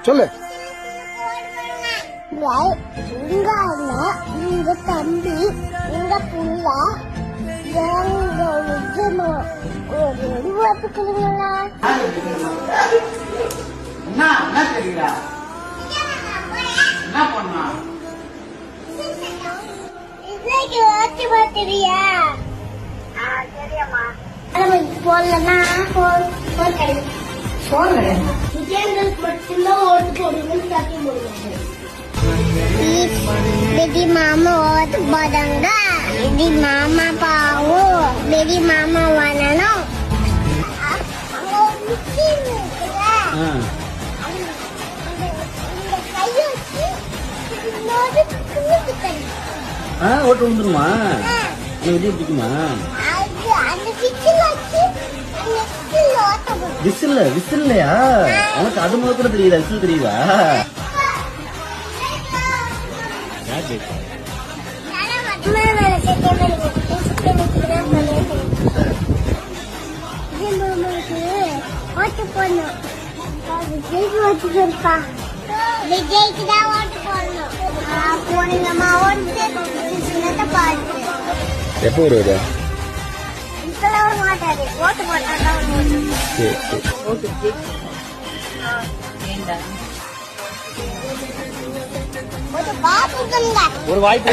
சொல்லு. உங்க அண்ணன், உங்க தம்பி, உங்க புள்ள உருவாக்குறீங்களா? தெரியா போடலன்னா மட்டும்தான் ஓட்டு போடுங்கன்னு தட்டி போடுவாங்க. बेटी मामा बहुत बदंगा बेटी मामा पाओ बेटी मामा वाला ஓட்டு வந்துருமா? விஜய் பிடிக்குமா? விசில் விசில்லையா? உனக்கு அது முதல் கூட தெரியுதா? விசில் தெரியுதா? ஓட்டு போடணும். விஜய்க்கு வச்சுருப்பா. விஜய்க்கு தான் ஓட்டு போடணும். போனீங்கம்மா ஓட்டு பார்த்து எப்போ வருவாரு? இப்பெல்லாம் வர மாட்டாரு. ஓட்டு போட்டாதான் ஒரு வாய்ப்பு